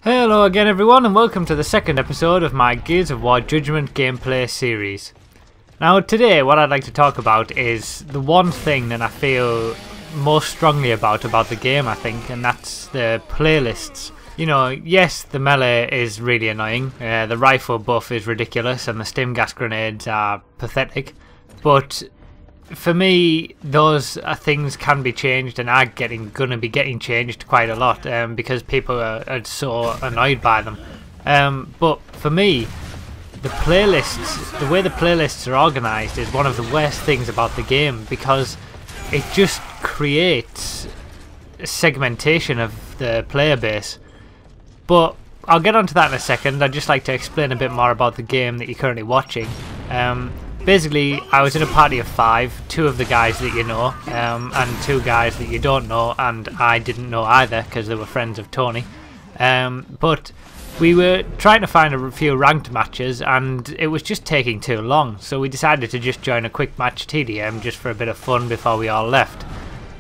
Hello again everyone, and welcome to the second episode of my GoW Judgment gameplay series. Now today what I'd like to talk about is the one thing that I feel most strongly about the game, I think, and that's the playlists. You know, yes, the melee is really annoying, the rifle buff is ridiculous, and the stim gas grenades are pathetic, but for me, those things can be changed and are gonna be getting changed quite a lot because people are so annoyed by them. But for me, the way the playlists are organised is one of the worst things about the game, because it just creates a segmentation of the player base. But I'll get onto that in a second. I'd just like to explain a bit more about the game that you're currently watching. Basically, I was in a party of 5, 2 of the guys that you know, and 2 guys that you don't know, and I didn't know either because they were friends of Tony. But we were trying to find a few ranked matches, and it was just taking too long, so we decided to just join a quick match TDM just for a bit of fun before we all left.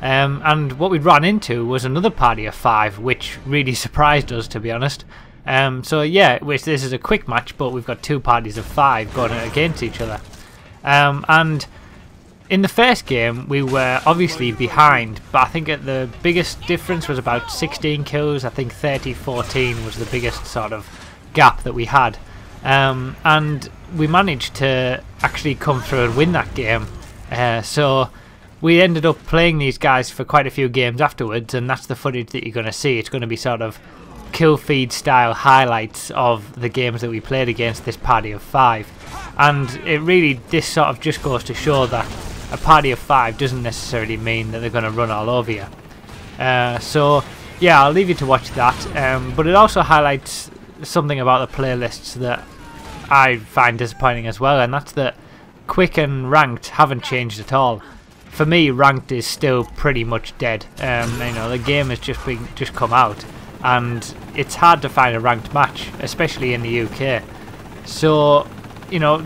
And what we ran into was another party of 5, which really surprised us, to be honest. So yeah, this is a quick match, but we've got 2 parties of 5 going against each other. And in the first game we were obviously behind, but I think the biggest difference was about 16 kills. I think 30-14 was the biggest sort of gap that we had, and we managed to actually come through and win that game. So we ended up playing these guys for quite a few games afterwards, and that's the footage that you're going to see. It's going to be sort of kill feed style highlights of the games that we played against this party of 5. And this sort of just goes to show that a party of 5 doesn't necessarily mean that they're going to run all over you. So yeah, I'll leave you to watch that, but it also highlights something about the playlists that I find disappointing as well, and that's that quick and ranked haven't changed at all. For me, ranked is still pretty much dead. You know, the game has just come out, and it's hard to find a ranked match, especially in the UK. So, you know,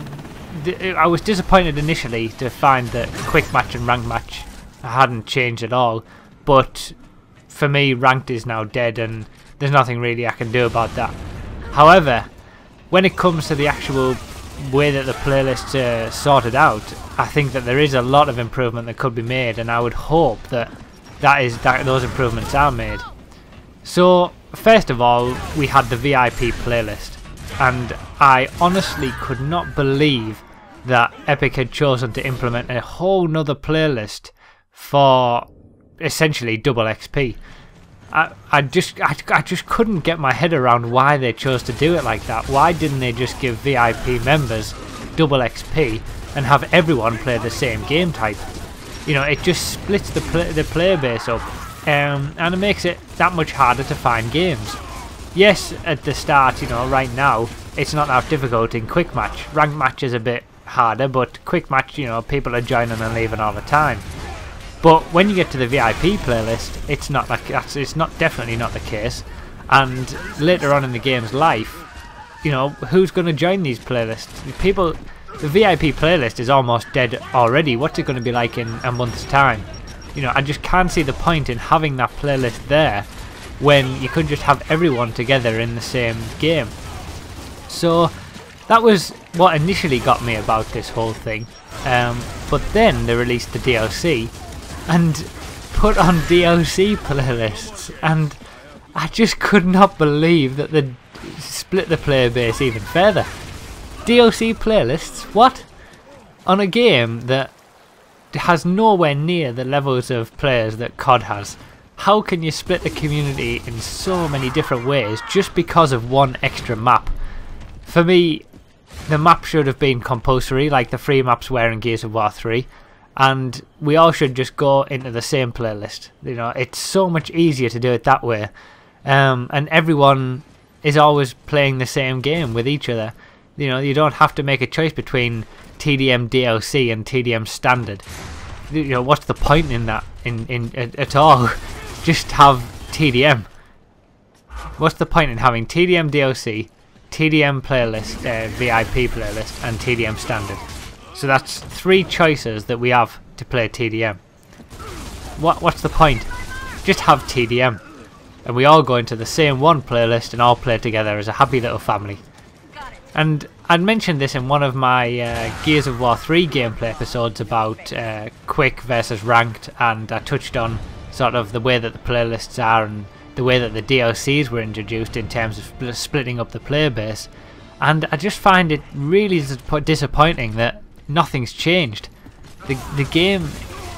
I was disappointed initially to find that quick match and ranked match hadn't changed at all, but for me, ranked is now dead, and there's nothing really I can do about that. However, when it comes to the actual way that the playlists are sorted out, I think that there is a lot of improvement that could be made, and I would hope that those improvements are made. So first of all, we had the VIP playlist, and I honestly could not believe that Epic had chosen to implement a whole nother playlist for essentially double XP. I just couldn't get my head around why they chose to do it like that. Why didn't they just give VIP members double XP and have everyone play the same game type? You know, it just splits the player base up, and it makes it that much harder to find games. Yes, at the start, you know, right now, it's not that difficult in quick match. Ranked match is a bit harder, but quick match, you know, people are joining and leaving all the time. But when you get to the VIP playlist, it's not like that. It's definitely not the case. And later on in the game's life, you know, who's going to join these playlists? The VIP playlist is almost dead already. What's it going to be like in a month's time? You know, I just can't see the point in having that playlist there when you could just have everyone together in the same game. So that was what initially got me about this whole thing. But then they released the DLC and put on DLC playlists, and I just could not believe that they split the player base even further. DLC playlists? What? On a game that has nowhere near the levels of players that COD has. How can you split the community in so many different ways just because of one extra map? For me, the map should have been compulsory, like the free maps were in Gears of War 3, and we all should just go into the same playlist. You know, it's so much easier to do it that way, and everyone is always playing the same game with each other. You know, you don't have to make a choice between TDM DLC and TDM standard. You know, what's the point in that at all? Just have TDM. What's the point in having TDM DLC, TDM playlist, VIP playlist, and TDM standard? So that's 3 choices that we have to play TDM. What's the point? Just have TDM. and we all go into the same one playlist and all play together as a happy little family. And I'd mentioned this in one of my Gears of War 3 gameplay episodes about quick versus ranked, and I touched on sort of the way that the playlists are and the way that the DLCs were introduced in terms of splitting up the player base. And I just find it really disappointing that nothing's changed. The game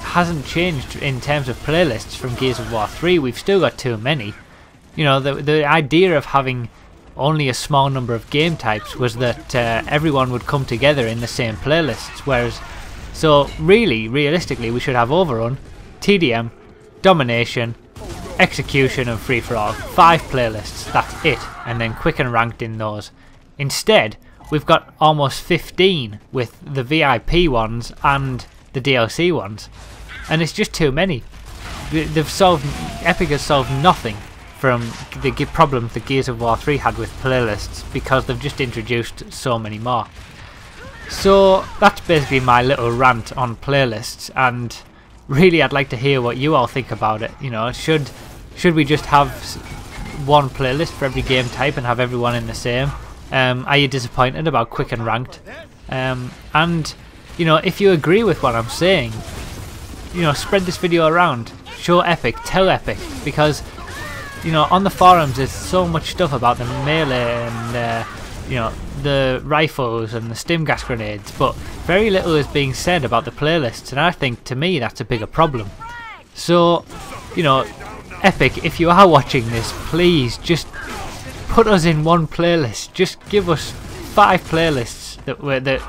hasn't changed in terms of playlists from Gears of War 3. We've still got too many. You know, the idea of having only a small number of game types was that everyone would come together in the same playlists, whereas, so really, realistically, we should have Overrun, TDM, Domination, Execution and Free For All. 5 playlists, that's it, and then quick and ranked in those. Instead, we've got almost 15 with the VIP ones and the DLC ones, and it's just too many. Epic has solved nothing from the problems that Gears of War 3 had with playlists, because they've just introduced so many more. So that's basically my little rant on playlists, and really I'd like to hear what you all think about it. You know, should we just have one playlist for every game type and have everyone in the same? Are you disappointed about quick and ranked? And you know, if you agree with what I'm saying, you know, spread this video around, show Epic, tell Epic, because you know, on the forums there's so much stuff about the melee and you know, the rifles and the stim gas grenades, but very little is being said about the playlists, and I think, to me, that's a bigger problem. So, you know, Epic, if you are watching this, please just put us in one playlist. Just give us 5 playlists that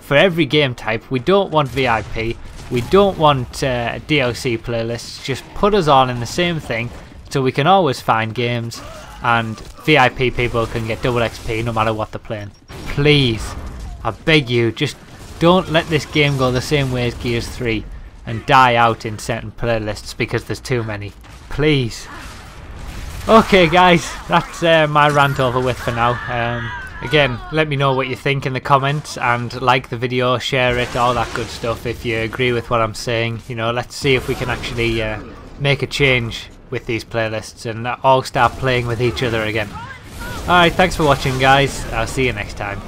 for every game type. We don't want VIP, we don't want DLC playlists. Just put us all in the same thing, so we can always find games, and VIP people can get double XP no matter what they're playing. Please, I beg you, just don't let this game go the same way as Gears 3 and die out in certain playlists because there's too many. Please. Okay guys, that's my rant over with for now. Again, let me know what you think in the comments, and like the video, share it, all that good stuff if you agree with what I'm saying. You know, let's see if we can actually make a change with these playlists and all start playing with each other again. Alright, thanks for watching guys, I'll see you next time.